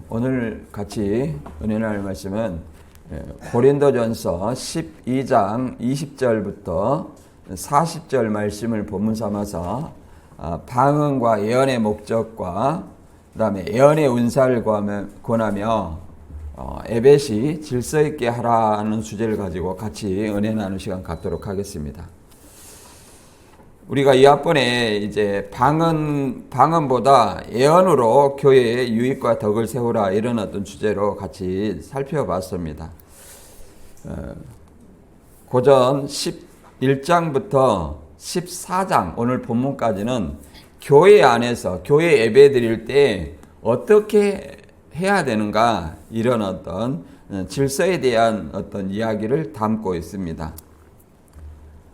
오늘 같이 은혜 나눌 말씀은 고린도전서 12장 20절부터 40절 말씀을 본문 삼아서 방언과 예언의 목적과 그 다음에 예언의 은사를 권하며 에벳이 질서 있게 하라는 주제를 가지고 같이 은혜 나누는 시간 갖도록 하겠습니다. 우리가 이 앞번에 이제 방언보다 예언으로 교회의 유익과 덕을 세우라 이런 어떤 주제로 같이 살펴봤습니다. 고전 11장부터 14장 오늘 본문까지는 교회 안에서 교회 예배 드릴 때 어떻게 해야 되는가 이런 어떤 질서에 대한 어떤 이야기를 담고 있습니다.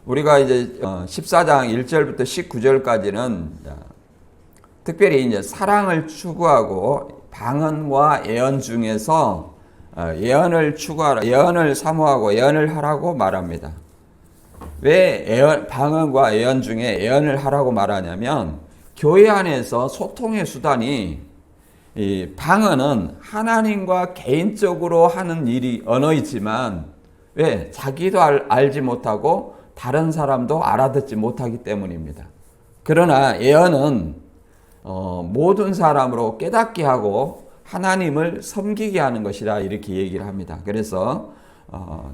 우리가 이제 14장 1절부터 19절까지는 특별히 이제 사랑을 추구하고 방언과 예언 중에서 예언을 추구하라, 예언을 사모하고 예언을 하라고 말합니다. 왜 방언과 예언 중에 예언을 하라고 말하냐면 교회 안에서 소통의 수단이 이 방언은 하나님과 개인적으로 하는 일이 언어이지만 왜 자기도 알지 못하고 다른 사람도 알아듣지 못하기 때문입니다. 그러나 예언은 모든 사람으로 깨닫게 하고 하나님을 섬기게 하는 것이라 이렇게 얘기를 합니다. 그래서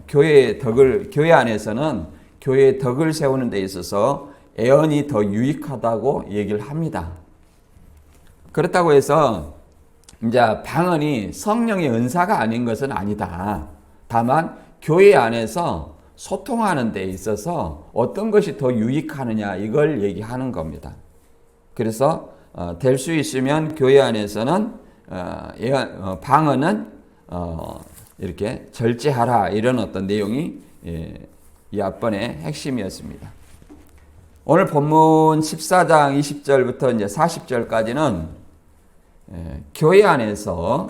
교회 안에서는 교회의 덕을 세우는 데 있어서 예언이 더 유익하다고 얘기를 합니다. 그렇다고 해서 이제 방언이 성령의 은사가 아닌 것은 아니다. 다만 교회 안에서 소통하는 데 있어서 어떤 것이 더 유익하느냐 이걸 얘기하는 겁니다. 그래서 될 수 있으면 교회 안에서는 방언은 이렇게 절제하라 이런 어떤 내용이 이 앞번의 핵심이었습니다. 오늘 본문 14장 20절부터 이제 40절까지는 교회 안에서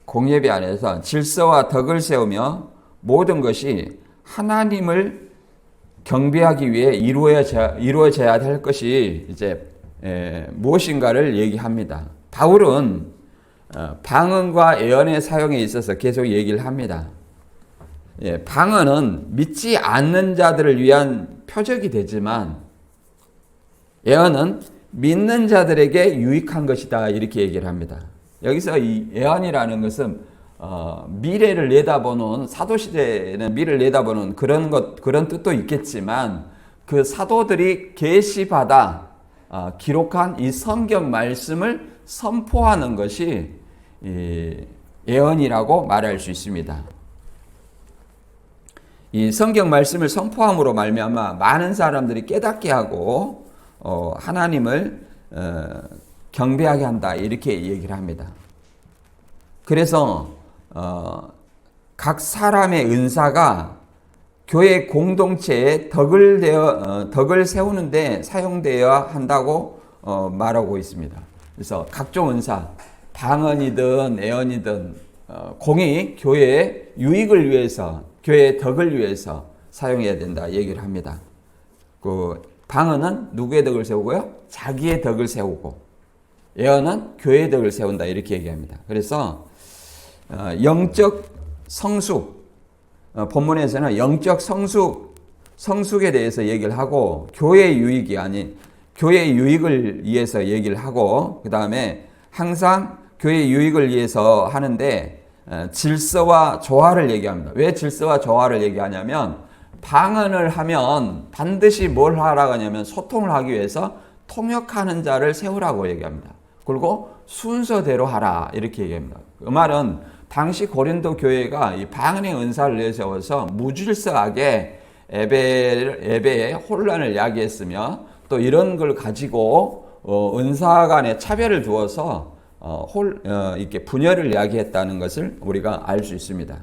공예배 안에서 질서와 덕을 세우며 모든 것이 하나님을 경배하기 위해 이루어져야 할 것이 이제 무엇인가를 얘기합니다. 바울은 방언과 예언의 사용에 있어서 계속 얘기를 합니다. 방언은 믿지 않는 자들을 위한 표적이 되지만 예언은 믿는 자들에게 유익한 것이다 이렇게 얘기를 합니다. 여기서 이 예언이라는 것은 미래를 내다보는 사도시대에는 미래를 내다보는 그런 뜻도 있겠지만 그 사도들이 계시받아 기록한 이 성경 말씀을 선포하는 것이 예언이라고 말할 수 있습니다. 이 성경 말씀을 선포함으로 말미암아 많은 사람들이 깨닫게 하고 하나님을 경배하게 한다 이렇게 얘기를 합니다. 그래서 각 사람의 은사가 교회 공동체의 덕을 세우는데 사용되어야 한다고 말하고 있습니다. 그래서 각종 은사, 방언이든 예언이든 공이 교회의 유익을 위해서, 교회의 덕을 위해서 사용해야 된다 얘기를 합니다. 그 방언은 누구의 덕을 세우고요? 자기의 덕을 세우고, 예언은 교회의 덕을 세운다 이렇게 얘기합니다. 그래서 영적 성숙, 본문에서는 영적 성숙에 대해서 얘기를 하고 교회의 유익이 아닌 교회의 유익을 위해서 얘기를 하고 그 다음에 항상 교회의 유익을 위해서 하는데 질서와 조화를 얘기합니다. 왜 질서와 조화를 얘기하냐면 방언을 하면 반드시 뭘 하라고 하냐면 소통을 하기 위해서 통역하는 자를 세우라고 얘기합니다. 그리고 순서대로 하라 이렇게 얘기합니다. 그 말은 당시 고린도 교회가 이 방언의 은사를 내세워서 무질서하게 예배에 혼란을 야기했으며 또 이런 걸 가지고 은사 간의 차별을 두어서 이렇게 분열을 야기했다는 것을 우리가 알 수 있습니다.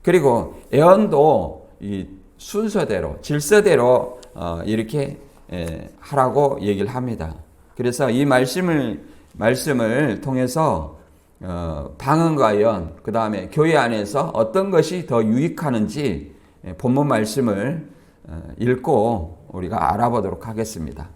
그리고 예언도 이 순서대로 질서대로 이렇게 하라고 얘기를 합니다. 그래서 이 말씀을 통해서 방언과 예언, 그 다음에 교회 안에서 어떤 것이 더 유익하는지 본문 말씀을 읽고 우리가 알아보도록 하겠습니다.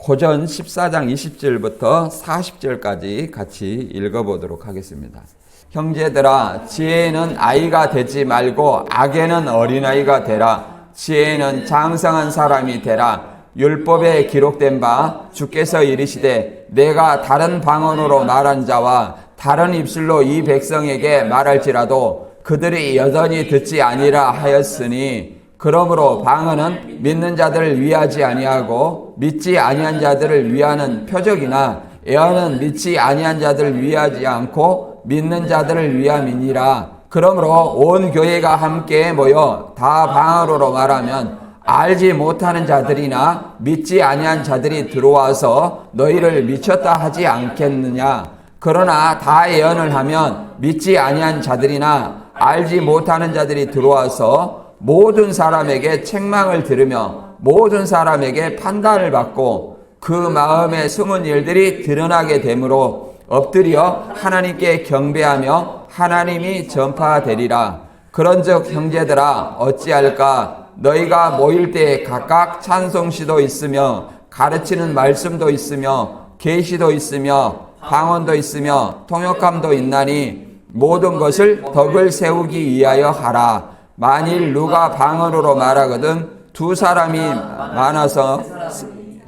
고전 14장 20절부터 40절까지 같이 읽어보도록 하겠습니다. 형제들아, 지혜는 아이가 되지 말고 악에는 어린아이가 되라. 지혜는 장성한 사람이 되라. 율법에 기록된 바 주께서 이르시되 내가 다른 방언으로 말한 자와 다른 입술로 이 백성에게 말할지라도 그들이 여전히 듣지 아니라 하였으니, 그러므로 방언은 믿는 자들을 위하지 아니하고 믿지 아니한 자들을 위하는 표적이나 예언은 믿지 아니한 자들을 위하지 않고 믿는 자들을 위함이니라. 그러므로 온 교회가 함께 모여 다 방언으로 말하면 알지 못하는 자들이나 믿지 아니한 자들이 들어와서 너희를 미쳤다 하지 않겠느냐. 그러나 다 예언을 하면 믿지 아니한 자들이나 알지 못하는 자들이 들어와서 모든 사람에게 책망을 들으며 모든 사람에게 판단을 받고 그 마음에 숨은 일들이 드러나게 되므로 엎드려 하나님께 경배하며 하나님이 전파되리라. 그런즉 형제들아, 어찌할까? 너희가 모일 때 각각 찬송시도 있으며 가르치는 말씀도 있으며 계시도 있으며 방언도 있으며 통역함도 있나니 모든 것을 덕을 세우기 위하여 하라. 만일 누가 방언으로 말하거든 두 사람이 많아서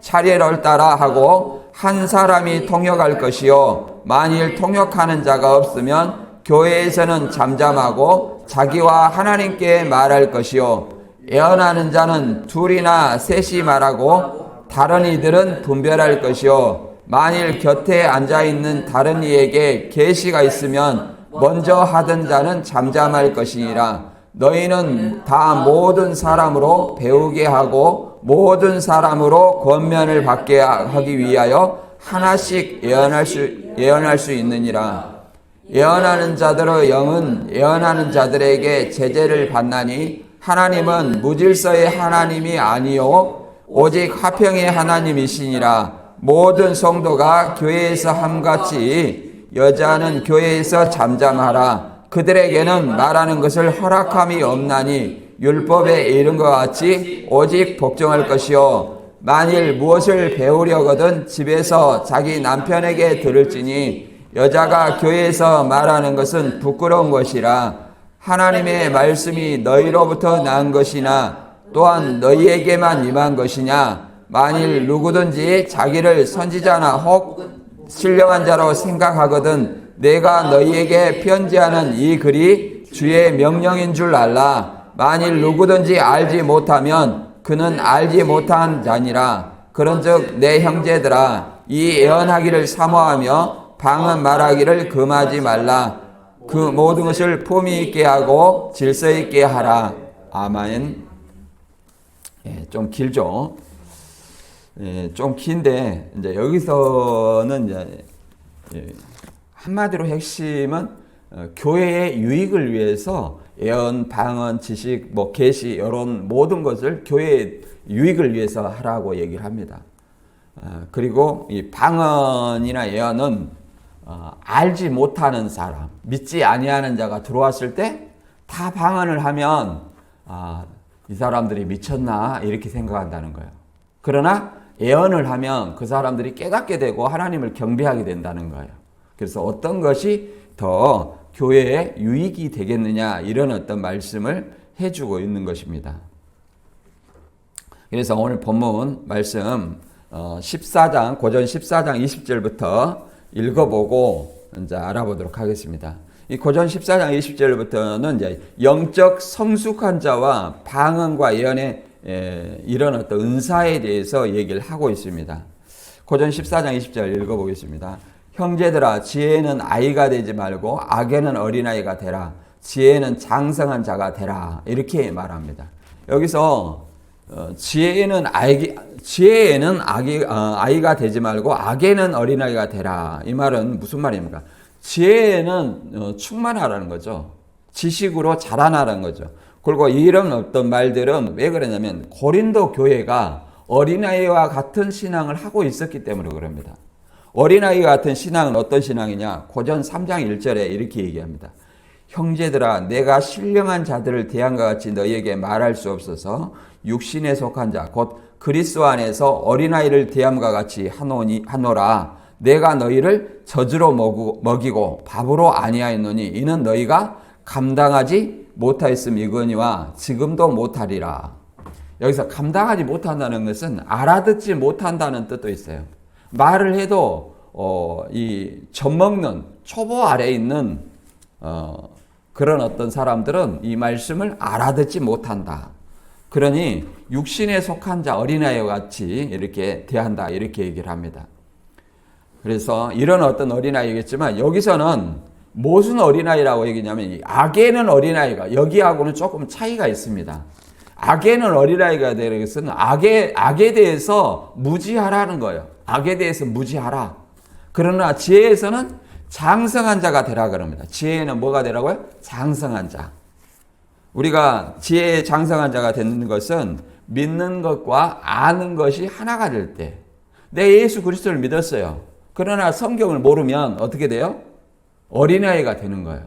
차례를 따라 하고 한 사람이 통역할 것이요, 만일 통역하는 자가 없으면 교회에서는 잠잠하고 자기와 하나님께 말할 것이요, 예언하는 자는 둘이나 셋이 말하고 다른 이들은 분별할 것이요, 만일 곁에 앉아있는 다른 이에게 계시가 있으면 먼저 하던 자는 잠잠할 것이니라. 너희는 다 모든 사람으로 배우게 하고 모든 사람으로 권면을 받게 하기 위하여 하나씩 예언할 수 있느니라. 예언하는 자들의 영은 예언하는 자들에게 제재를 받나니 하나님은 무질서의 하나님이 아니요 오직 화평의 하나님이시니라. 모든 성도가 교회에서 함같이 여자는 교회에서 잠잠하라. 그들에게는 말하는 것을 허락함이 없나니 율법에 이른 것 같이 오직 복종할 것이요, 만일 무엇을 배우려거든 집에서 자기 남편에게 들을지니 여자가 교회에서 말하는 것은 부끄러운 것이라. 하나님의 말씀이 너희로부터 난 것이나 또한 너희에게만 임한 것이냐. 만일 누구든지 자기를 선지자나 혹 신령한 자로 생각하거든 내가 너희에게 편지하는 이 글이 주의 명령인 줄 알라. 만일 누구든지 알지 못하면 그는 알지 못한 자니라. 그런즉 내 형제들아, 이 예언하기를 사모하며 방언 말하기를 금하지 말라. 그 모든 것을 품위 있게 하고 질서 있게 하라. 아멘. 좀 길죠. 좀 긴데 이제 여기서는 이제 한마디로 핵심은 교회의 유익을 위해서 예언, 방언, 지식, 계시 이런 모든 것을 교회의 유익을 위해서 하라고 얘기를 합니다. 그리고 이 방언이나 예언은 알지 못하는 사람, 믿지 아니하는 자가 들어왔을 때 다 방언을 하면 이 사람들이 미쳤나 이렇게 생각한다는 거예요. 그러나 예언을 하면 그 사람들이 깨닫게 되고 하나님을 경배하게 된다는 거예요. 그래서 어떤 것이 더 교회에 유익이 되겠느냐 이런 어떤 말씀을 해주고 있는 것입니다. 그래서 오늘 본문 말씀 14장 고전 14장 20절부터 읽어보고 이제 알아보도록 하겠습니다. 이 고전 14장 20절부터는 이제 영적 성숙한 자와 방언과 예언의 이런 어떤 은사에 대해서 얘기를 하고 있습니다. 고전 14장 20절 읽어보겠습니다. 형제들아, 지혜는 아이가 되지 말고 악에는 어린아이가 되라. 지혜는 장성한 자가 되라. 이렇게 말합니다. 여기서 지혜에는 아이가 되지 말고 악에는 어린아이가 되라. 이 말은 무슨 말입니까? 지혜에는 충만하라는 거죠. 지식으로 자라나라는 거죠. 그리고 이런 어떤 말들은 왜 그러냐면 고린도 교회가 어린아이와 같은 신앙을 하고 있었기 때문에 그럽니다. 어린아이와 같은 신앙은 어떤 신앙이냐? 고전 3장 1절에 이렇게 얘기합니다. 형제들아, 내가 신령한 자들을 대한 것 같이 너희에게 말할 수 없어서 육신에 속한 자, 곧 그리스도 안에서 어린아이를 대함과 같이 하노라. 내가 너희를 젖으로 먹이고 밥으로 아니하였노니 이는 너희가 감당하지 못하였음이거니와 지금도 못하리라. 여기서 감당하지 못한다는 것은 알아듣지 못한다는 뜻도 있어요. 말을 해도 이 젖먹는 초보 아래에 있는 그런 어떤 사람들은 이 말씀을 알아듣지 못한다. 그러니 육신에 속한 자 어린아이와 같이 이렇게 대한다, 이렇게 얘기를 합니다. 그래서 이런 어떤 어린아이겠지만 여기서는 무슨 어린아이라고 얘기냐면 악에는 어린아이가, 여기하고는 조금 차이가 있습니다. 악에는 어린아이가 되는 것은 악에 대해서 무지하라는 거예요. 악에 대해서 무지하라. 그러나 지혜에서는 장성한 자가 되라 그럽니다. 지혜에는 뭐가 되라고요? 장성한 자. 우리가 지혜의 장성한 자가 되는 것은 믿는 것과 아는 것이 하나가 될 때. 내 예수 그리스도를 믿었어요. 그러나 성경을 모르면 어떻게 돼요? 어린아이가 되는 거예요.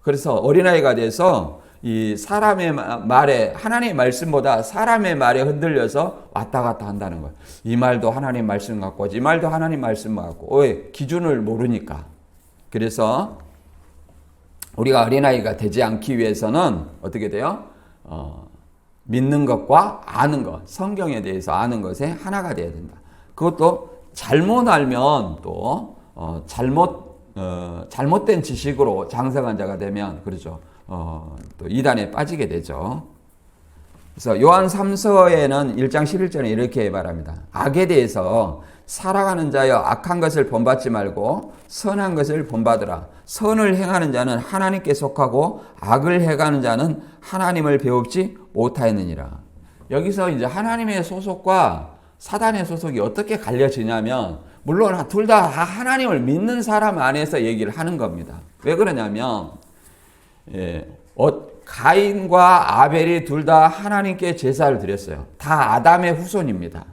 그래서 어린아이가 돼서 이 사람의 말에, 하나님의 말씀보다 사람의 말에 흔들려서 왔다 갔다 한다는 거예요. 이 말도 하나님 말씀 같고 이 말도 하나님 말씀 같고. 왜? 기준을 모르니까. 그래서 우리가 어린아이가 되지 않기 위해서는 어떻게 돼요? 믿는 것과 아는 것, 성경에 대해서 아는 것에 하나가 돼야 된다. 그것도 잘못 알면 또 잘못된 지식으로 장성한 자가 되면 그렇죠. 또 이단에 빠지게 되죠. 그래서 요한 3서에는 1장 11절에 이렇게 말합니다. 악에 대해서 살아가는 자여 악한 것을 본받지 말고 선한 것을 본받으라. 선을 행하는 자는 하나님께 속하고 악을 행하는 자는 하나님을 배웁지 못하였느니라. 여기서 이제 하나님의 소속과 사단의 소속이 어떻게 갈려지냐면 물론 둘 다 하나님을 믿는 사람 안에서 얘기를 하는 겁니다. 왜 그러냐면 가인과 아벨이 둘 다 하나님께 제사를 드렸어요. 다 아담의 후손입니다.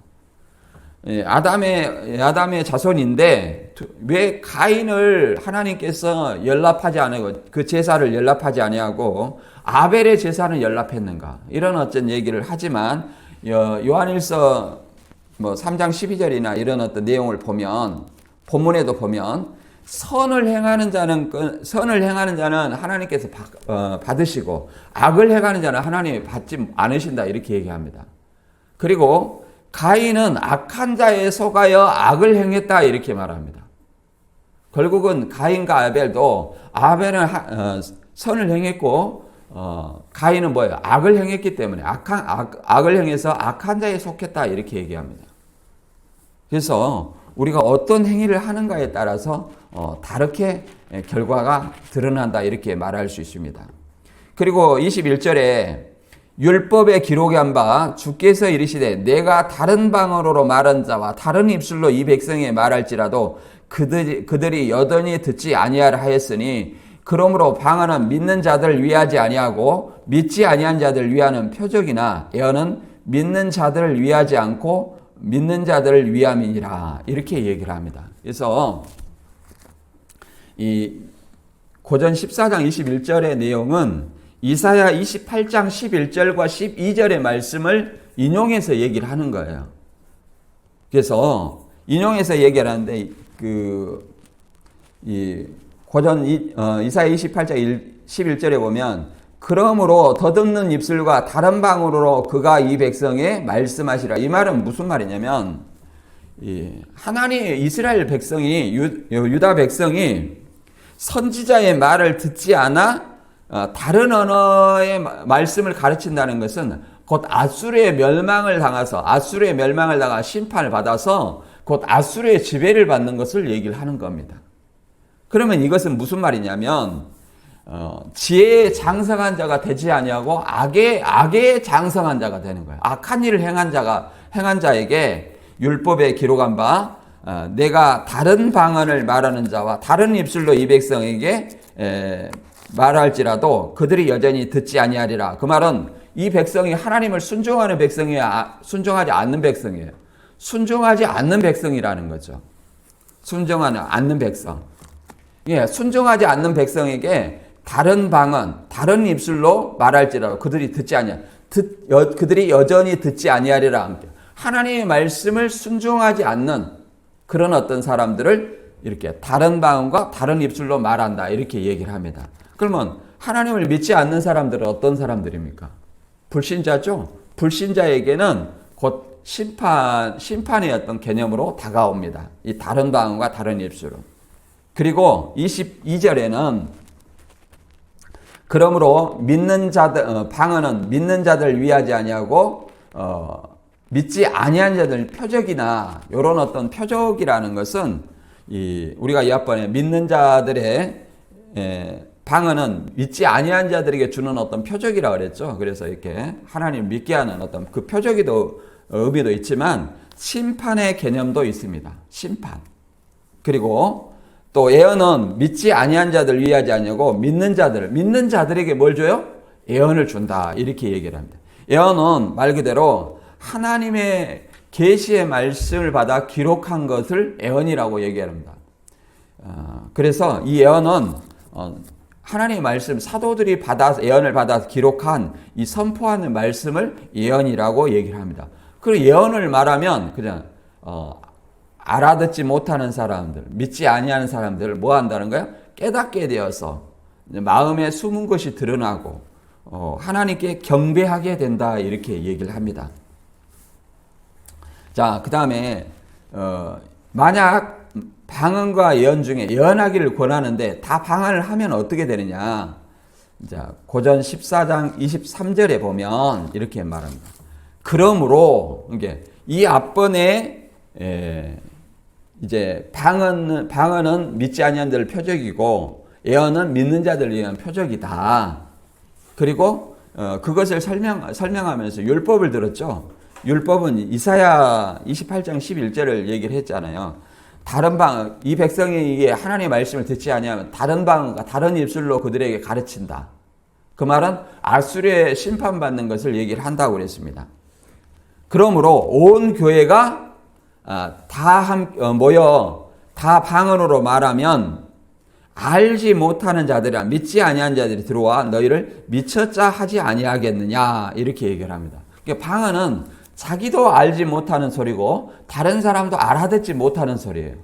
아담의 자손인데 왜 가인을 하나님께서 연락하지 않고 그 제사를 연락하지 아니하고 아벨의 제사는 연락했는가? 이런 어떤 얘기를 하지만 요한일서 3장 12절이나 이런 어떤 내용을 보면 본문에도 보면 선을 행하는 자는 하나님께서 받으시고 악을 행하는 자는 하나님이 받지 않으신다, 이렇게 얘기합니다. 그리고 가인은 악한 자에 속하여 악을 행했다, 이렇게 말합니다. 결국은 가인과 아벨도 아벨은 선을 행했고 가인은 뭐예요? 악을 행했기 때문에 악을 행해서 악한 자에 속했다, 이렇게 얘기합니다. 그래서 우리가 어떤 행위를 하는가에 따라서 다르게 결과가 드러난다, 이렇게 말할 수 있습니다. 그리고 21절에 율법에 기록한 바 주께서 이르시되 내가 다른 방언으로 말한 자와 다른 입술로 이 백성에 말할지라도 그들이 여전히 듣지 아니하라 하였으니 그러므로 방언은 믿는 자들을 위하지 아니하고 믿지 아니한 자들을 위하는 표적이나 예언은 믿는 자들을 위하지 않고 믿는 자들을 위함이니라, 이렇게 얘기를 합니다. 그래서 이 고전 14장 21절의 내용은 이사야 28장 11절과 12절의 말씀을 인용해서 얘기를 하는 거예요. 그래서 인용해서 얘기를 하는데 이 고전 이사야 28장 11절에 보면 그러므로 더듬는 입술과 다른 방언으로 그가 이 백성에 말씀하시라. 이 말은 무슨 말이냐면 하나님 이스라엘 백성이 유다 백성이 선지자의 말을 듣지 않아 다른 언어의 말씀을 가르친다는 것은 곧 아수르의 멸망을 당하 심판을 받아서 곧 아수르의 지배를 받는 것을 얘기를 하는 겁니다. 그러면 이것은 무슨 말이냐면 지혜의 장성한 자가 되지 아니하고 악의 장성한 자가 되는 거예요. 악한 일을 행한 자에게 율법에 기록한 바 내가 다른 방언을 말하는 자와 다른 입술로 이 백성에게 말할지라도 그들이 여전히 듣지 아니하리라. 그 말은 이 백성이 하나님을 순종하는 백성이야, 순종하지 않는 백성이에요. 순종하지 않는 백성이라는 거죠. 순종하지 않는 백성. 예, 순종하지 않는 백성에게 다른 방언, 다른 입술로 말할지라도 그들이 듣지 아니하. 그들이 여전히 듣지 아니하리라. 하나님의 말씀을 순종하지 않는 그런 어떤 사람들을 이렇게 다른 방언과 다른 입술로 말한다 이렇게 얘기를 합니다. 그러면 하나님을 믿지 않는 사람들은 어떤 사람들입니까? 불신자죠. 불신자에게는 곧 심판의 어떤 개념으로 다가옵니다. 이 다른 방언과 다른 입술은. 그리고 22절에는 그러므로 믿는 자들 방언은 믿는 자들 위하지 아니하고 믿지 아니한 자들 표적이나 이런 어떤 표적이라는 것은 우리가 이번에 믿는 자들의 방언은 믿지 아니한 자들에게 주는 어떤 표적이라 그랬죠. 그래서 이렇게 하나님 믿게 하는 어떤 그 표적이도 의미도 있지만 심판의 개념도 있습니다. 심판. 그리고 또 예언은 믿지 아니한 자들 위하지 아니하고 믿는 자들에게 뭘 줘요? 예언을 준다. 이렇게 얘기를 합니다. 예언은 말 그대로 하나님의 계시의 말씀을 받아 기록한 것을 예언이라고 얘기합니다. 그래서 이 예언은 하나님의 말씀, 사도들이 예언을 받아서 기록한 이 선포하는 말씀을 예언이라고 얘기를 합니다. 그 예언을 말하면 그냥 알아듣지 못하는 사람들, 믿지 아니하는 사람들을 뭐 한다는 거야? 깨닫게 되어서 마음에 숨은 것이 드러나고 하나님께 경배하게 된다 이렇게 얘기를 합니다. 자, 그 다음에 만약 방언과 예언 중에 예언하기를 권하는데 다 방언을 하면 어떻게 되느냐? 자, 고전 14장 23절에 보면 이렇게 말합니다. 그러므로 이게 이 앞번에 이제 방언은 믿지 아니한 자들 표적이고 예언은 믿는 자들을 위한 표적이다. 그리고 그것을 설명하면서 율법을 들었죠. 율법은 이사야 28장 11절을 얘기를 했잖아요. 이 백성이 이게 하나님의 말씀을 듣지 아니하면 다른 방언과 다른 입술로 그들에게 가르친다. 그 말은 아수르에 심판받는 것을 얘기를 한다고 그랬습니다. 그러므로 온 교회가 모여 다 방언으로 말하면 알지 못하는 자들이나 믿지 아니한 자들이 들어와 너희를 미쳤자 하지 아니하겠느냐 이렇게 얘기를 합니다. 그러니까 방언은 자기도 알지 못하는 소리고 다른 사람도 알아듣지 못하는 소리예요.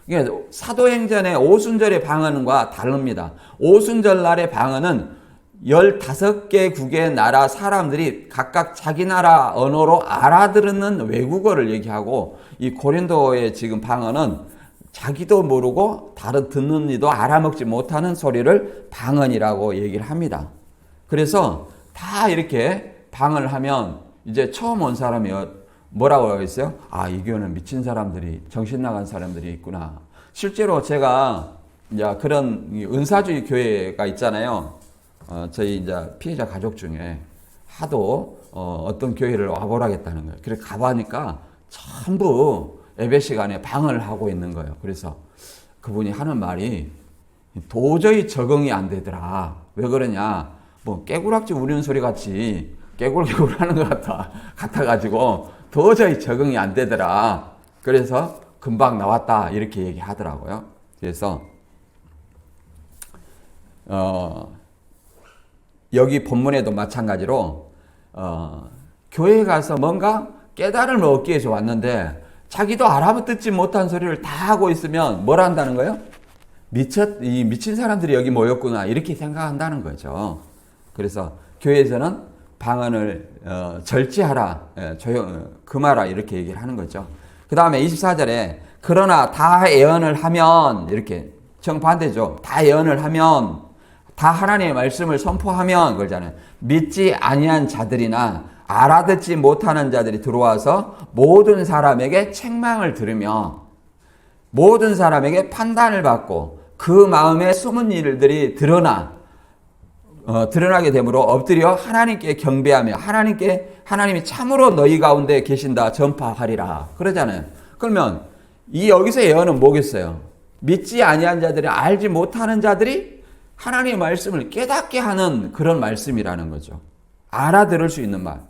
그러니까 사도행전의 오순절의 방언과 다릅니다. 오순절 날의 방언은 15개국의 나라 사람들이 각각 자기 나라 언어로 알아듣는 외국어를 얘기하고 이 고린도의 지금 방언은 자기도 모르고 다른 듣는 이도 알아먹지 못하는 소리를 방언이라고 얘기를 합니다. 그래서 다 이렇게 방언을 하면 이제 처음 온 사람이 뭐라고 하겠어요? 아, 이 교회는 미친 사람들이, 정신 나간 사람들이 있구나. 실제로 제가 이제 그런 은사주의 교회가 있잖아요. 저희 이제 피해자 가족 중에 하도 어떤 교회를 와보라겠다는 거예요. 그래서 가보니까 전부 예배 시간에 방언을 하고 있는 거예요. 그래서 그분이 하는 말이 도저히 적응이 안 되더라. 왜 그러냐? 뭐 깨구락지 우리는 소리 같이 깨굴깨굴 하는 것 같아가지고 도저히 적응이 안 되더라. 그래서 금방 나왔다 이렇게 얘기하더라고요. 그래서 여기 본문에도 마찬가지로 교회에 가서 뭔가 깨달음을 얻기 위해서 왔는데 자기도 알아듣지 못한 소리를 다 하고 있으면 뭘 한다는 거예요? 미친 사람들이 여기 모였구나 이렇게 생각한다는 거죠. 그래서 교회에서는 방언을 절제하라, 금하라 이렇게 얘기를 하는 거죠. 그 다음에 24절에 그러나 다 예언을 하면 이렇게 정반대죠. 다 예언을 하면 다 하나님의 말씀을 선포하면 그러잖아요. 믿지 아니한 자들이나 알아듣지 못하는 자들이 들어와서 모든 사람에게 책망을 들으며 모든 사람에게 판단을 받고 그 마음에 숨은 일들이 드러나게 되므로 엎드려 하나님께 경배하며 하나님이 참으로 너희 가운데 계신다 전파하리라 그러잖아요. 그러면 여기서 예언은 뭐겠어요? 믿지 아니한 자들이 알지 못하는 자들이 하나님의 말씀을 깨닫게 하는 그런 말씀이라는 거죠. 알아들을 수 있는 말.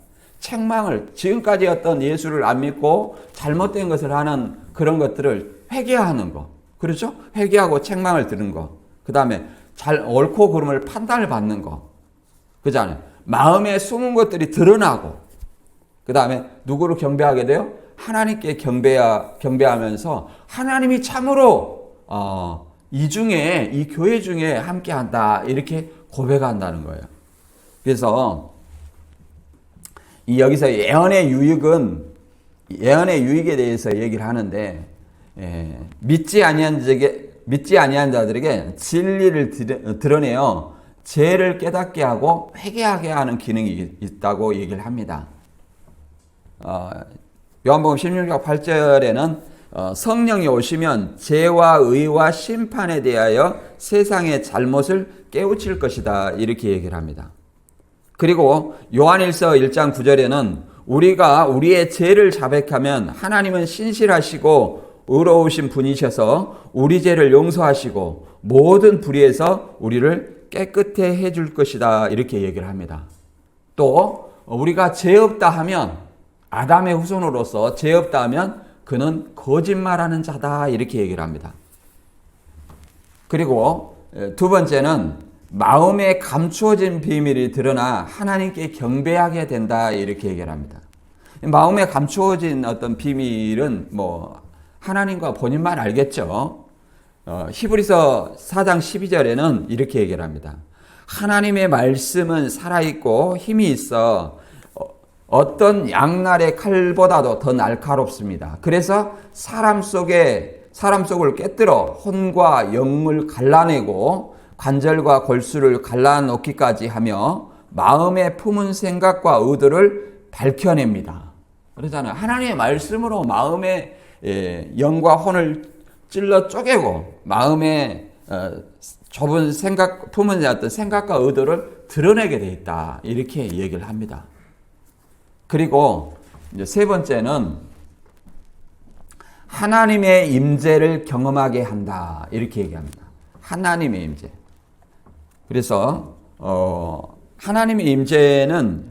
책망을 지금까지 어떤 예수를 안 믿고 잘못된 것을 하는 그런 것들을 회개하는 거. 그렇죠? 회개하고 책망을 들은 거. 그 다음에 옳고 그름을 판단을 받는 거. 그잖아요. 마음에 숨은 것들이 드러나고 그 다음에 누구를 경배하게 돼요? 하나님께 경배하면서 하나님이 참으로 이 중에, 이 교회 중에 함께한다 이렇게 고백한다는 거예요. 그래서 여기서 예언의 유익에 대해서 얘기를 하는데, 믿지 아니한 자들에게 진리를 드러내어 죄를 깨닫게 하고 회개하게 하는 기능이 있다고 얘기를 합니다. 요한복음 16장 8절에는 성령이 오시면 죄와 의와 심판에 대하여 세상의 잘못을 깨우칠 것이다 이렇게 얘기를 합니다. 그리고 요한일서 1장 9절에는 우리가 우리의 죄를 자백하면 하나님은 신실하시고 의로우신 분이셔서 우리 죄를 용서하시고 모든 불의에서 우리를 깨끗해 해줄 것이다 이렇게 얘기를 합니다. 또 우리가 죄 없다 하면, 아담의 후손으로서 죄 없다 하면 그는 거짓말하는 자다 이렇게 얘기를 합니다. 그리고 두 번째는 마음에 감추어진 비밀이 드러나 하나님께 경배하게 된다 이렇게 얘기를 합니다. 마음에 감추어진 어떤 비밀은 하나님과 본인만 알겠죠. 히브리서 4장 12절에는 이렇게 얘기를 합니다. 하나님의 말씀은 살아있고 힘이 있어 어떤 양날의 칼보다도 더 날카롭습니다. 그래서 사람 속을 깨뜨려 혼과 영을 갈라내고 관절과 골수를 갈라놓기까지 하며 마음에 품은 생각과 의도를 밝혀냅니다. 그러잖아요. 하나님의 말씀으로 마음의 영과 혼을 찔러 쪼개고 마음에 좁은 품은 어떤 생각과 의도를 드러내게 돼 있다. 이렇게 얘기를 합니다. 그리고 이제 세 번째는 하나님의 임재를 경험하게 한다. 이렇게 얘기합니다. 하나님의 임재. 그래서 하나님의 임재는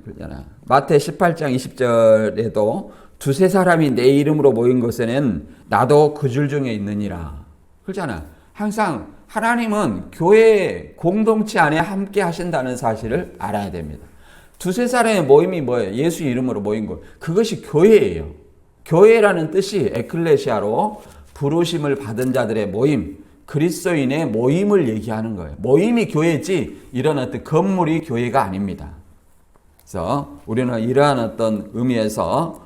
마태 18장 20절에도 두세 사람이 내 이름으로 모인 곳에는 나도 그 줄 중에 있느니라. 그렇잖아. 항상 하나님은 교회 공동체 안에 함께 하신다는 사실을 알아야 됩니다. 두세 사람의 모임이 뭐예요? 예수 이름으로 모인 것. 그것이 교회예요. 교회라는 뜻이 에클레시아로 부르심을 받은 자들의 모임, 그리스도인의 모임을 얘기하는 거예요. 모임이 교회지 이런 어떤 건물이 교회가 아닙니다. 그래서 우리는 이러한 어떤 의미에서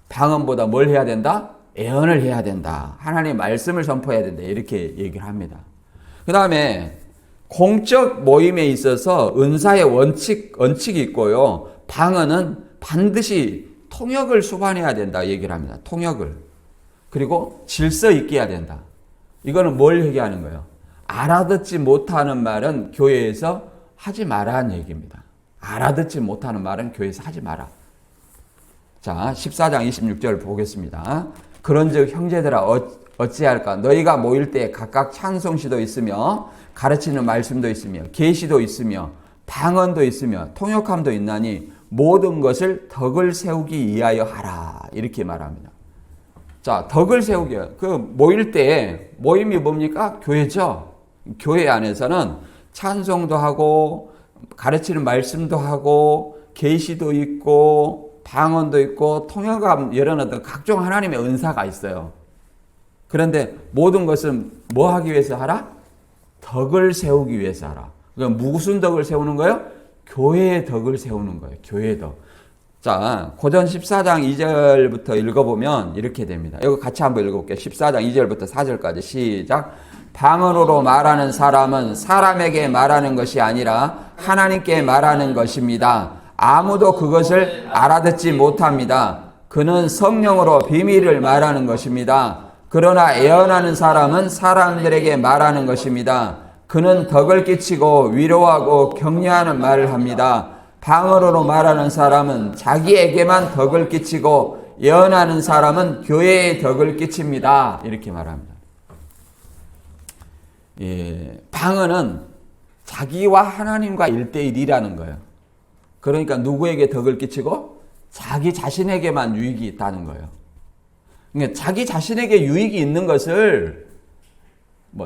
방언보다 뭘 해야 된다? 예언을 해야 된다. 하나님의 말씀을 선포해야 된다. 이렇게 얘기를 합니다. 그 다음에 공적 모임에 있어서 은사의 원칙이 있고요. 방언은 반드시 통역을 수반해야 된다 얘기를 합니다. 통역을. 그리고 질서 있게 해야 된다. 이거는 뭘 얘기하는 거예요? 알아듣지 못하는 말은 교회에서 하지 마라는 얘기입니다. 알아듣지 못하는 말은 교회에서 하지 마라. 자, 14장 26절 보겠습니다. 그런즉 형제들아 어찌할까? 너희가 모일 때 각각 찬송시도 있으며 가르치는 말씀도 있으며 계시도 있으며 방언도 있으며 통역함도 있나니 모든 것을 덕을 세우기 위하여 하라. 이렇게 말합니다. 자, 덕을 세우기. 모일 때 모임이 뭡니까? 교회죠. 교회 안에서는 찬송도 하고 가르치는 말씀도 하고 계시도 있고 방언도 있고 통역함 이런 어떤 각종 하나님의 은사가 있어요. 그런데 모든 것은 뭐 하기 위해서 하라? 덕을 세우기 위해서 하라. 그러니까 무슨 덕을 세우는 거예요? 교회의 덕을 세우는 거예요. 교회의 덕. 자, 고전 14장 2절부터 읽어보면 이렇게 됩니다. 이거 같이 한번 읽어볼게요. 14장 2절부터 4절까지 시작. 방언으로 말하는 사람은 사람에게 말하는 것이 아니라 하나님께 말하는 것입니다. 아무도 그것을 알아듣지 못합니다. 그는 성령으로 비밀을 말하는 것입니다. 그러나 예언하는 사람은 사람들에게 말하는 것입니다. 그는 덕을 끼치고 위로하고 격려하는 말을 합니다. 방언으로 말하는 사람은 자기에게만 덕을 끼치고 예언하는 사람은 교회에 덕을 끼칩니다. 이렇게 말합니다. 방언은 자기와 하나님과 1대1이라는 거예요. 그러니까 누구에게 덕을 끼치고? 자기 자신에게만 유익이 있다는 거예요. 그러니까 자기 자신에게 유익이 있는 것을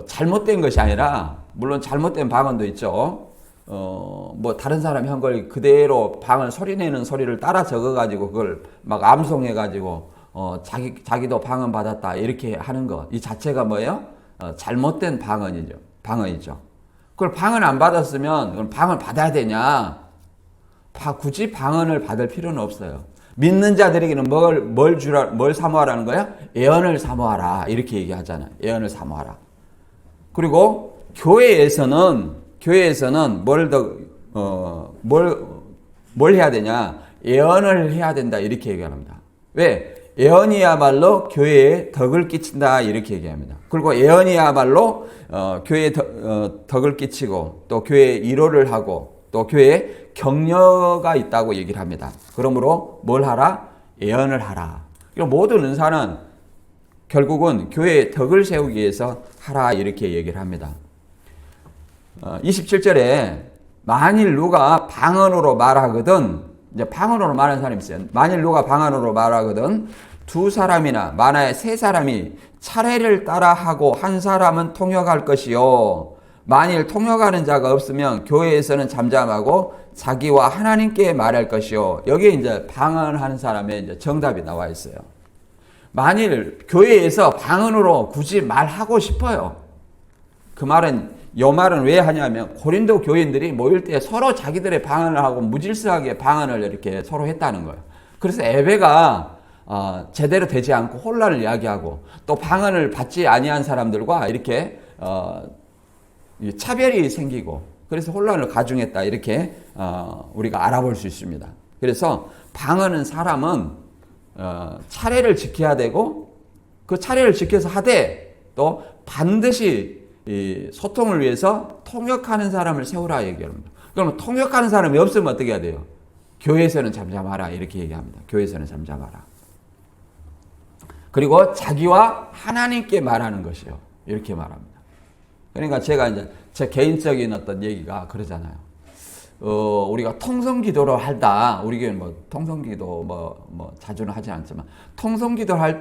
잘못된 것이 아니라, 물론 잘못된 방언도 있죠. 뭐 다른 사람이 한 걸 그대로 방을 소리내는 소리를 따라 적어가지고 그걸 막 암송해가지고 자기도 방언 받았다 이렇게 하는 거 이 자체가 뭐예요? 잘못된 방언이죠. 그걸 방언 안 받았으면 그럼 방언 받아야 되냐? 굳이 방언을 받을 필요는 없어요. 믿는 자들에게는 뭘 사모하라는 거야? 예언을 사모하라 이렇게 얘기하잖아요. 예언을 사모하라. 그리고 교회에서는 뭘 해야 되냐? 예언을 해야 된다 이렇게 얘기합니다. 왜? 예언이야말로 교회에 덕을 끼친다 이렇게 얘기합니다. 그리고 예언이야말로 교회에 덕을 끼치고 또 교회에 위로를 하고 또 교회에 격려가 있다고 얘기를 합니다. 그러므로 뭘 하라? 예언을 하라. 모든 은사는 결국은 교회에 덕을 세우기 위해서 하라 이렇게 얘기를 합니다. 27절에 만일 누가 방언으로 말하거든, 이제 방언으로 말하는 사람이 있어요. 만일 누가 방언으로 말하거든 두 사람이나 많아야 세 사람이 차례를 따라 하고 한 사람은 통역할 것이요. 만일 통역하는 자가 없으면 교회에서는 잠잠하고 자기와 하나님께 말할 것이요. 여기에 이제 방언하는 사람의 이제 정답이 나와 있어요. 만일 교회에서 방언으로 굳이 말하고 싶어요. 요 말은 왜 하냐면 고린도 교인들이 모일 때 서로 자기들의 방언을 하고 무질서하게 방언을 이렇게 서로 했다는 거예요. 그래서 예배가 제대로 되지 않고 혼란을 야기하고 또 방언을 받지 아니한 사람들과 이렇게 차별이 생기고 그래서 혼란을 가중했다 이렇게 우리가 알아볼 수 있습니다. 그래서 방언은 사람은 차례를 지켜야 되고 그 차례를 지켜서 하되 또 반드시 이 소통을 위해서 통역하는 사람을 세우라 얘기합니다. 그러면 통역하는 사람이 없으면 어떻게 해야 돼요? 교회에서는 잠잠하라 이렇게 얘기합니다. 교회에서는 잠잠하라. 그리고 자기와 하나님께 말하는 것이요. 이렇게 말합니다. 그러니까 제가 이제 제 개인적인 어떤 얘기가 그러잖아요. 우리가 통성기도를 한다. 우리 교회는 뭐 통성기도 자주는 하지 않지만 통성기도를 할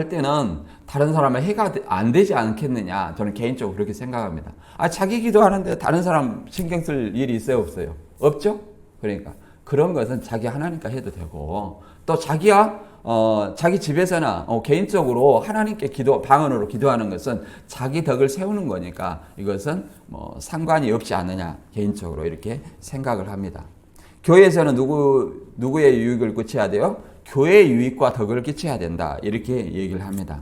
때는 다른 사람의 해가 안 되지 않겠느냐. 저는 개인적으로 그렇게 생각합니다. 자기 기도하는데 다른 사람 신경 쓸 일이 있어요, 없어요? 없죠? 그러니까 그런 것은 자기 하나님과 해도 되고 또 자기 집에서나 개인적으로 하나님께 방언으로 기도하는 것은 자기 덕을 세우는 거니까 이것은 상관이 없지 않느냐 개인적으로 이렇게 생각을 합니다. 교회에서는 누구의 유익을 끼쳐야 돼요? 교회의 유익과 덕을 끼쳐야 된다 이렇게 얘기를 합니다.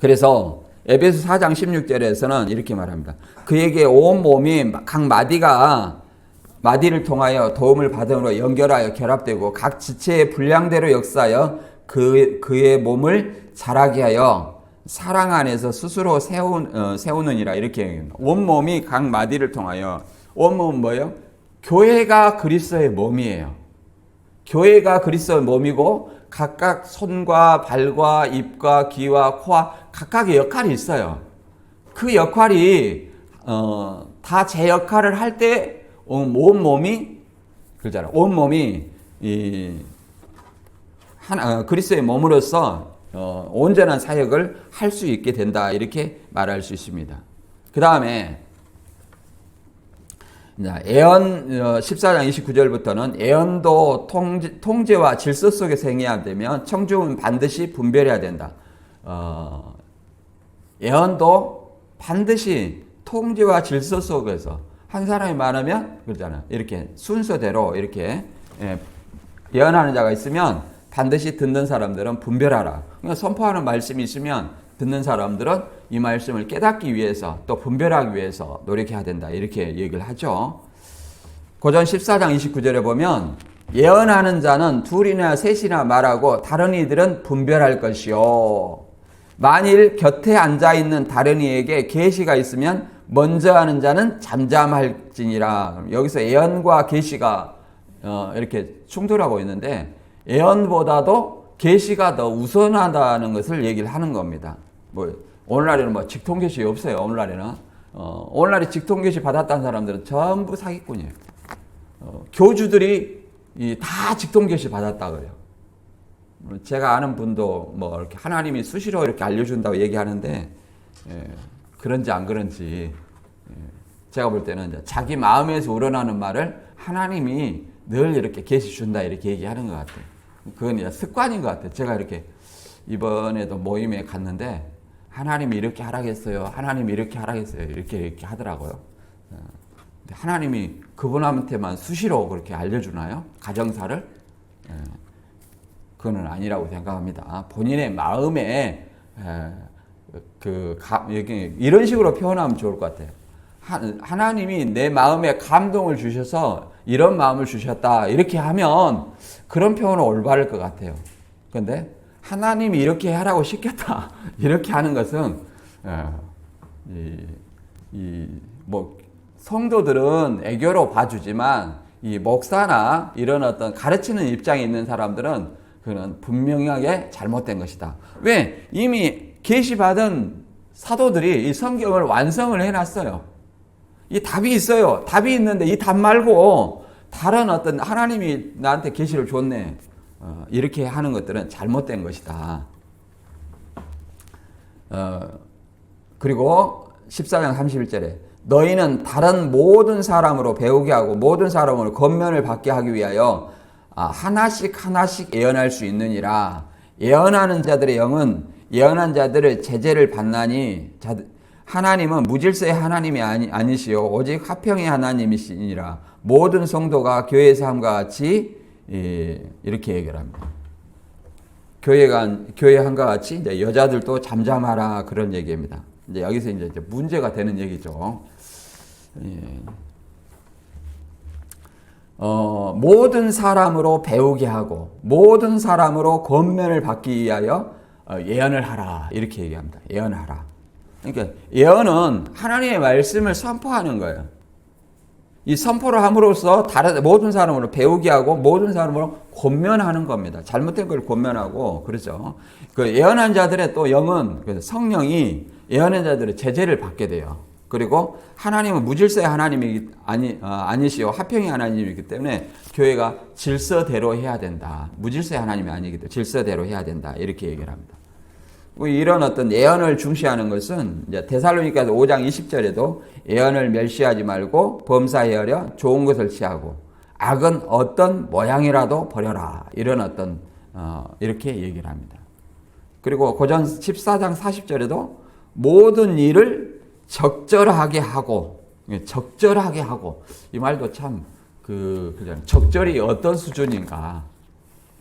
그래서 에베소 4장 16절에서는 이렇게 말합니다. 그에게 온 몸이 각 마디를 통하여 도움을 받음으로 연결하여 결합되고 각 지체의 분량대로 역사하여 그의 몸을 자라게 하여 사랑 안에서 스스로 세우느니라 이렇게 얘기합니다. 온몸이 각 마디를 통하여 온몸은 뭐예요? 교회가 그리스도의 몸이에요. 교회가 그리스도의 몸이고 각각 손과 발과 입과 귀와 코와 각각의 역할이 있어요. 그 역할이 다 제 역할을 할 때 온몸이 그러잖아요. 온몸이 그리스도의 몸으로서 온전한 사역을 할 수 있게 된다 이렇게 말할 수 있습니다. 그 다음에 예언 14장 29절부터는 예언도 통제와 질서 속에서 행해야 되면 청중은 반드시 분별해야 된다. 예언도 반드시 통제와 질서 속에서 한 사람이 말하면 그러잖아요. 이렇게 순서대로 이렇게 예언하는 자가 있으면 반드시 듣는 사람들은 분별하라. 그러니까 선포하는 말씀이 있으면 듣는 사람들은 이 말씀을 깨닫기 위해서 또 분별하기 위해서 노력해야 된다. 이렇게 얘기를 하죠. 고전 14장 29절에 보면 예언하는 자는 둘이나 셋이나 말하고 다른 이들은 분별할 것이요. 만일 곁에 앉아있는 다른 이에게 계시가 있으면 먼저 하는 자는 잠잠할지니라. 여기서 예언과 계시가 이렇게 충돌하고 있는데 예언보다도 계시가 더 우선하다는 것을 얘기를 하는 겁니다. 오늘날에는 직통 계시 없어요. 오늘날에 직통 계시 받았다는 사람들은 전부 사기꾼이에요. 교주들이 다 직통 계시 받았다 그래요. 제가 아는 분도 이렇게 하나님이 수시로 이렇게 알려준다고 얘기하는데 그런지 안 그런지 제가 볼 때는 이제 자기 마음에서 우러나는 말을 하나님이 늘 이렇게 계시 준다 이렇게 얘기하는 것 같아요. 그건 이제 습관인 것 같아요. 제가 이렇게 이번에도 모임에 갔는데 하나님이 이렇게 하라겠어요. 하나님이 이렇게 하라겠어요. 이렇게 하더라고요. 하나님이 그분한테만 수시로 그렇게 알려주나요? 가정사를? 그거는 아니라고 생각합니다. 본인의 마음에 이런 식으로 표현하면 좋을 것 같아요. 하나님이 내 마음에 감동을 주셔서 이런 마음을 주셨다 이렇게 하면 그런 표현은 올바를 것 같아요. 그런데 하나님이 이렇게 하라고 시켰다 이렇게 하는 것은 성도들은 애교로 봐주지만 이 목사나 이런 어떤 가르치는 입장에 있는 사람들은 그는 분명하게 잘못된 것이다. 왜? 이미 계시받은 사도들이 이 성경을 완성을 해놨어요. 이 답이 있어요. 답이 있는데 이 답 말고 다른 어떤 하나님이 나한테 계시를 줬네. 이렇게 하는 것들은 잘못된 것이다. 그리고 14장 31절에 너희는 다른 모든 사람으로 배우게 하고 모든 사람으로 권면을 받게 하기 위하여 하나씩 하나씩 예언할 수 있느니라. 예언하는 자들의 영은 예언한 자들을 제재를 받나니 하나님은 무질서의 하나님이 아니시요 오직 화평의 하나님이시니라. 모든 성도가 교회에서 함과 같이 이렇게 얘기를 합니다. 교회 함과 같이 이제 여자들도 잠잠하라 그런 얘기입니다. 이제 여기서 이제 문제가 되는 얘기죠. 모든 사람으로 배우게 하고 모든 사람으로 권면을 받기 위하여 예언을 하라 이렇게 얘기합니다. 예언하라. 그러니까 예언은 하나님의 말씀을 선포하는 거예요. 이 선포를 함으로써 다른 모든 사람으로 배우게 하고 모든 사람으로 권면하는 겁니다. 잘못된 걸 권면하고 그렇죠. 그 예언한 자들의 또 영은 성령이 예언한 자들의 제재를 받게 돼요. 그리고 하나님은 무질서의 하나님이 아니시요 화평의 하나님이기 때문에 교회가 질서대로 해야 된다. 무질서의 하나님이 아니기 때문에 질서대로 해야 된다. 이렇게 얘기를 합니다. 이런 어떤 예언을 중시하는 것은 이제 데살로니가서 5장 20절에도 예언을 멸시하지 말고 범사에 하려 좋은 것을 취하고 악은 어떤 모양이라도 버려라. 이런 어떤 이렇게 얘기를 합니다. 그리고 고전 14장 40절에도 모든 일을 적절하게 하고 이 말도 참 적절히 어떤 수준인가.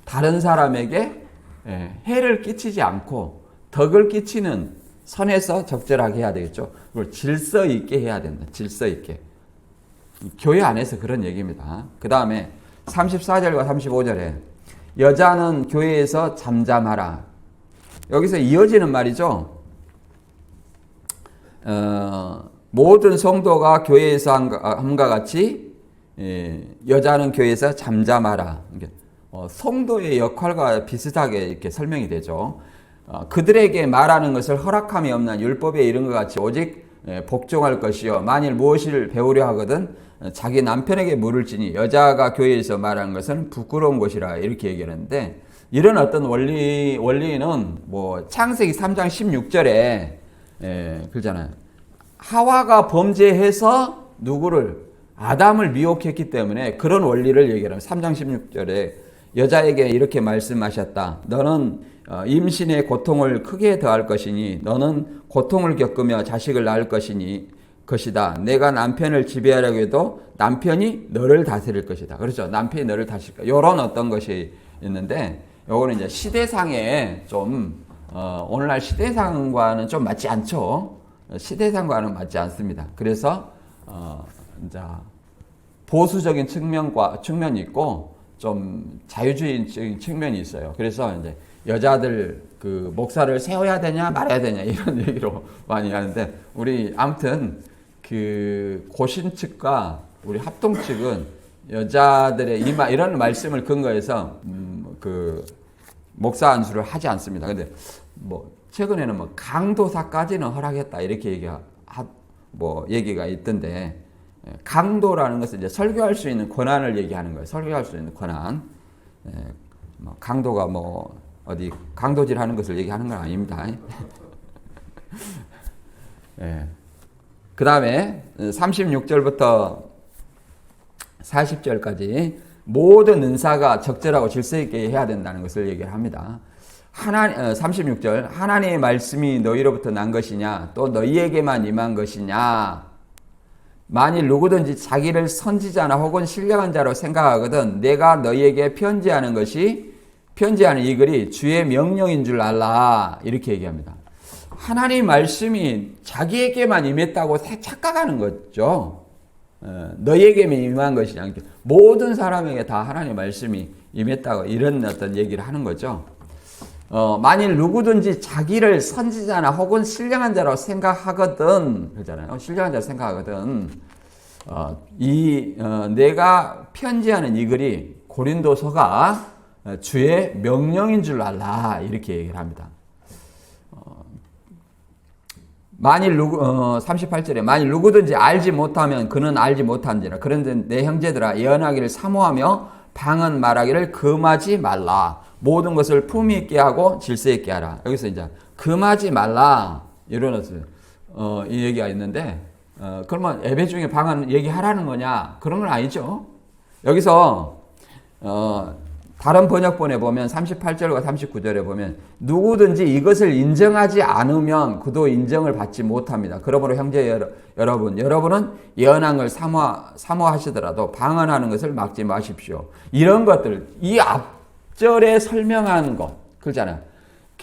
다른 사람에게 해를 끼치지 않고 덕을 끼치는 선에서 적절하게 해야 되겠죠. 그걸 질서 있게 해야 된다. 질서 있게. 교회 안에서 그런 얘기입니다. 그 다음에 34절과 35절에 여자는 교회에서 잠잠하라. 여기서 이어지는 말이죠. 모든 성도가 교회에서 함과 같이 여자는 교회에서 잠잠하라. 성도의 역할과 비슷하게 이렇게 설명이 되죠. 그들에게 말하는 것을 허락함이 없는 율법에 이른 것 같이 오직 복종할 것이요 만일 무엇을 배우려 하거든 자기 남편에게 물을지니 여자가 교회에서 말하는 것은 부끄러운 것이라 이렇게 얘기하는데 이런 어떤 원리는 뭐 창세기 3장 16절에 그러잖아요. 하와가 범죄해서 누구를 아담을 미혹했기 때문에 그런 원리를 얘기하는 3장 16절에 여자에게 이렇게 말씀하셨다. 너는 임신의 고통을 크게 더할 것이니 너는 고통을 겪으며 자식을 낳을 것이다. 내가 남편을 지배하려고 해도 남편이 너를 다스릴 것이다. 그렇죠. 남편이 너를 다스릴 것이다. 이런 어떤 것이 있는데 요거는 이제 시대상에 좀 오늘날 시대상과는 좀 맞지 않죠. 시대상과는 맞지 않습니다. 그래서 이제 보수적인 측면이 있고 좀 자유주의적인 측면이 있어요. 그래서 이제 여자들 그 목사를 세워야 되냐 말아야 되냐 이런 얘기로 많이 하는데 우리 아무튼 그 고신 측과 우리 합동 측은 여자들의 이런 말씀을 근거해서 그 목사 안수를 하지 않습니다. 근데 뭐 최근에는 뭐 강도사까지는 허락했다 이렇게 얘기가 있던데 강도라는 것은 이제 설교할 수 있는 권한을 얘기하는 거예요. 설교할 수 있는 권한. 강도가 뭐 어디 강도질 하는 것을 얘기하는 건 아닙니다. 그 다음에 36절부터 40절까지 모든 은사가 적절하고 질서 있게 해야 된다는 것을 얘기를 합니다. 36절 하나님의 말씀이 너희로부터 난 것이냐 또 너희에게만 임한 것이냐 만일 누구든지 자기를 선지자나 혹은 신령한 자로 생각하거든 내가 너희에게 편지하는 이 글이 주의 명령인 줄 알라 이렇게 얘기합니다. 하나님의 말씀이 자기에게만 임했다고 착각하는 거죠. 너희에게만 임한 것이냐 모든 사람에게 다 하나님의 말씀이 임했다고 이런 어떤 얘기를 하는 거죠. 만일 누구든지 자기를 선지자나 혹은 신령한 자로 생각하거든 그러잖아요. 신령한 자로 생각하거든 내가 편지하는 이 글이 고린도서가 주의 명령인 줄 알라 이렇게 얘기를 합니다. 만일 38절에 만일 누구든지 알지 못하면 그는 알지 못한지라 그런데 내 형제들아 예언하기를 사모하며 방언 말하기를 금하지 말라 모든 것을 품위 있게 하고 질서 있게 하라. 여기서 이제 금하지 말라 이런 이 얘기가 있는데 그러면 예배 중에 방언 얘기하라는 거냐 그런 건 아니죠. 여기서 다른 번역본에 보면 38절과 39절에 보면 누구든지 이것을 인정하지 않으면 그도 인정을 받지 못합니다. 그러므로 형제 여러분은 예언한 걸 사모하시더라도 방언하는 것을 막지 마십시오. 이런 것들 이 앞절에 설명하는 것 그렇잖아요.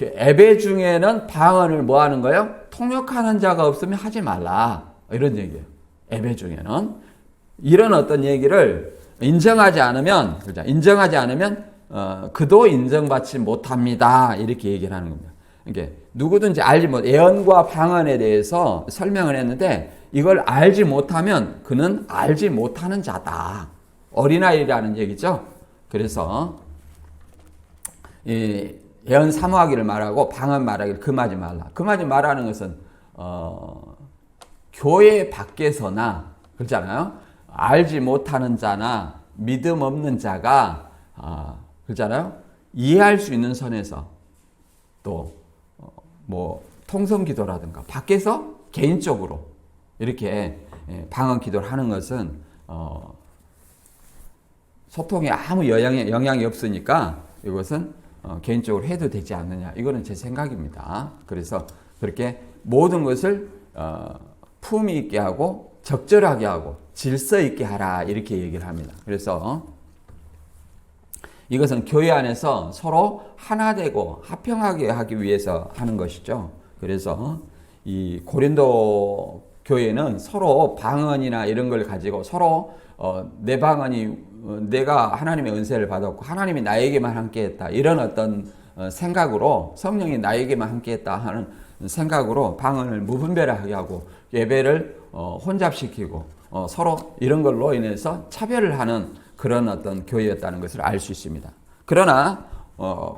예배 중에는 방언을 뭐 하는 거예요? 통역하는 자가 없으면 하지 말라 이런 얘기예요. 예배 중에는 이런 어떤 얘기를 인정하지 않으면 그도 인정받지 못합니다. 이렇게 얘기를 하는 겁니다. 이게 누구든지 알지 못 예언과 방언에 대해서 설명을 했는데 이걸 알지 못하면 그는 알지 못하는 자다. 어린아이라는 얘기죠. 그래서 이 예언 사모하기를 말하고 방언 말하기를 금하지 말라. 금하지 말라는 것은 교회 밖에서나 그렇잖아요. 알지 못하는 자나 믿음 없는 자가 그렇잖아요. 이해할 수 있는 선에서 또 통성 기도라든가 밖에서 개인적으로 이렇게 방언 기도를 하는 것은 소통에 아무 영향이 없으니까 이것은 개인적으로 해도 되지 않느냐. 이거는 제 생각입니다. 그래서 그렇게 모든 것을 품위 있게 하고 적절하게 하고 질서 있게 하라 이렇게 얘기를 합니다. 그래서 이것은 교회 안에서 서로 하나 되고 화평하게 하기 위해서 하는 것이죠. 그래서 이 고린도 교회는 서로 방언이나 이런 걸 가지고 서로 내 방언이 내가 하나님의 은혜를 받았고 하나님이 나에게만 함께했다 이런 어떤 생각으로 성령이 나에게만 함께했다 하는 생각으로 방언을 무분별하게 하고 예배를 혼잡시키고 서로 이런 걸로 인해서 차별을 하는 그런 어떤 교회였다는 것을 알 수 있습니다. 그러나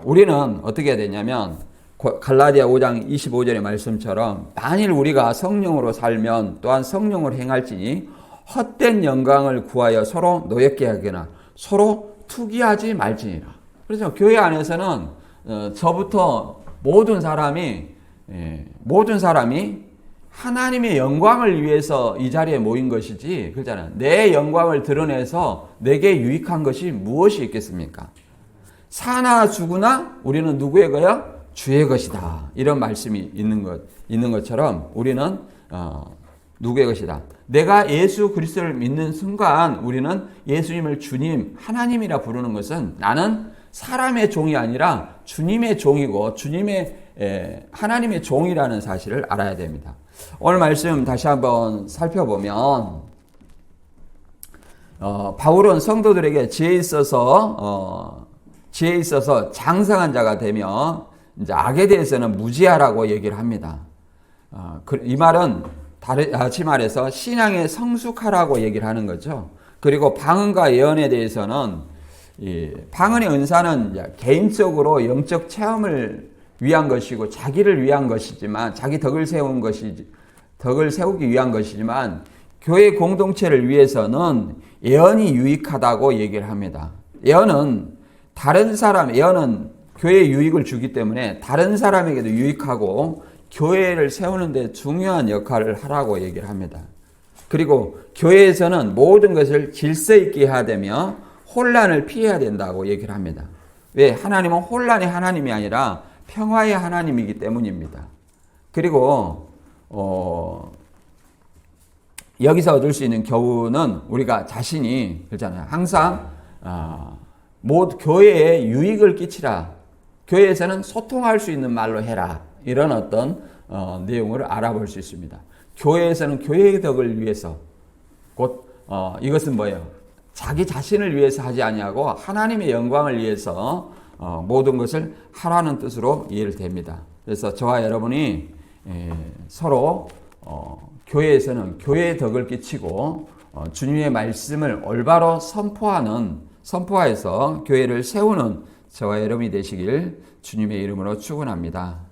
우리는 어떻게 해야 되냐면 갈라디아 5장 25절의 말씀처럼 만일 우리가 성령으로 살면 또한 성령으로 행할지니 헛된 영광을 구하여 서로 노엽게 하거나 서로 투기하지 말지니라. 그래서 교회 안에서는 저부터 모든 사람이 하나님의 영광을 위해서 이 자리에 모인 것이지, 그렇잖아요. 내 영광을 드러내서 내게 유익한 것이 무엇이 있겠습니까? 사나 죽으나 우리는 누구의 거야? 주의 것이다. 이런 말씀이 있는 것처럼 우리는 누구의 것이다. 내가 예수 그리스도를 믿는 순간 우리는 예수님을 주님, 하나님이라 부르는 것은 나는 사람의 종이 아니라 주님의 종이고 하나님의 종이라는 사실을 알아야 됩니다. 오늘 말씀 다시 한번 살펴보면 바울은 성도들에게 지혜 있어서 장성한 자가 되며 이제 악에 대해서는 무지하라고 얘기를 합니다. 이 말은 다시 말해서 신앙에 성숙하라고 얘기를 하는 거죠. 그리고 방언과 예언에 대해서는 방언의 은사는 개인적으로 영적 체험을 위한 것이고 자기를 위한 것이지만 자기 덕을 세우기 위한 것이지만 교회 공동체를 위해서는 예언이 유익하다고 얘기를 합니다. 예언은 교회에 유익을 주기 때문에 다른 사람에게도 유익하고 교회를 세우는데 중요한 역할을 하라고 얘기를 합니다. 그리고 교회에서는 모든 것을 질서 있게 해야 되며 혼란을 피해야 된다고 얘기를 합니다. 왜? 하나님은 혼란의 하나님이 아니라 평화의 하나님이기 때문입니다. 그리고 여기서 얻을 수 있는 교훈은 우리가 자신이 그렇잖아요. 항상 교회에 유익을 끼치라. 교회에서는 소통할 수 있는 말로 해라. 이런 어떤 내용을 알아볼 수 있습니다. 교회에서는 교회의 덕을 위해서 이것은 뭐예요? 자기 자신을 위해서 하지 아니하고 하나님의 영광을 위해서 모든 것을 하라는 뜻으로 이해됩니다. 그래서 저와 여러분이 서로 교회에서는 교회의 덕을 끼치고 주님의 말씀을 올바로 선포해서 교회를 세우는 저와 여러분이 되시길 주님의 이름으로 축원합니다.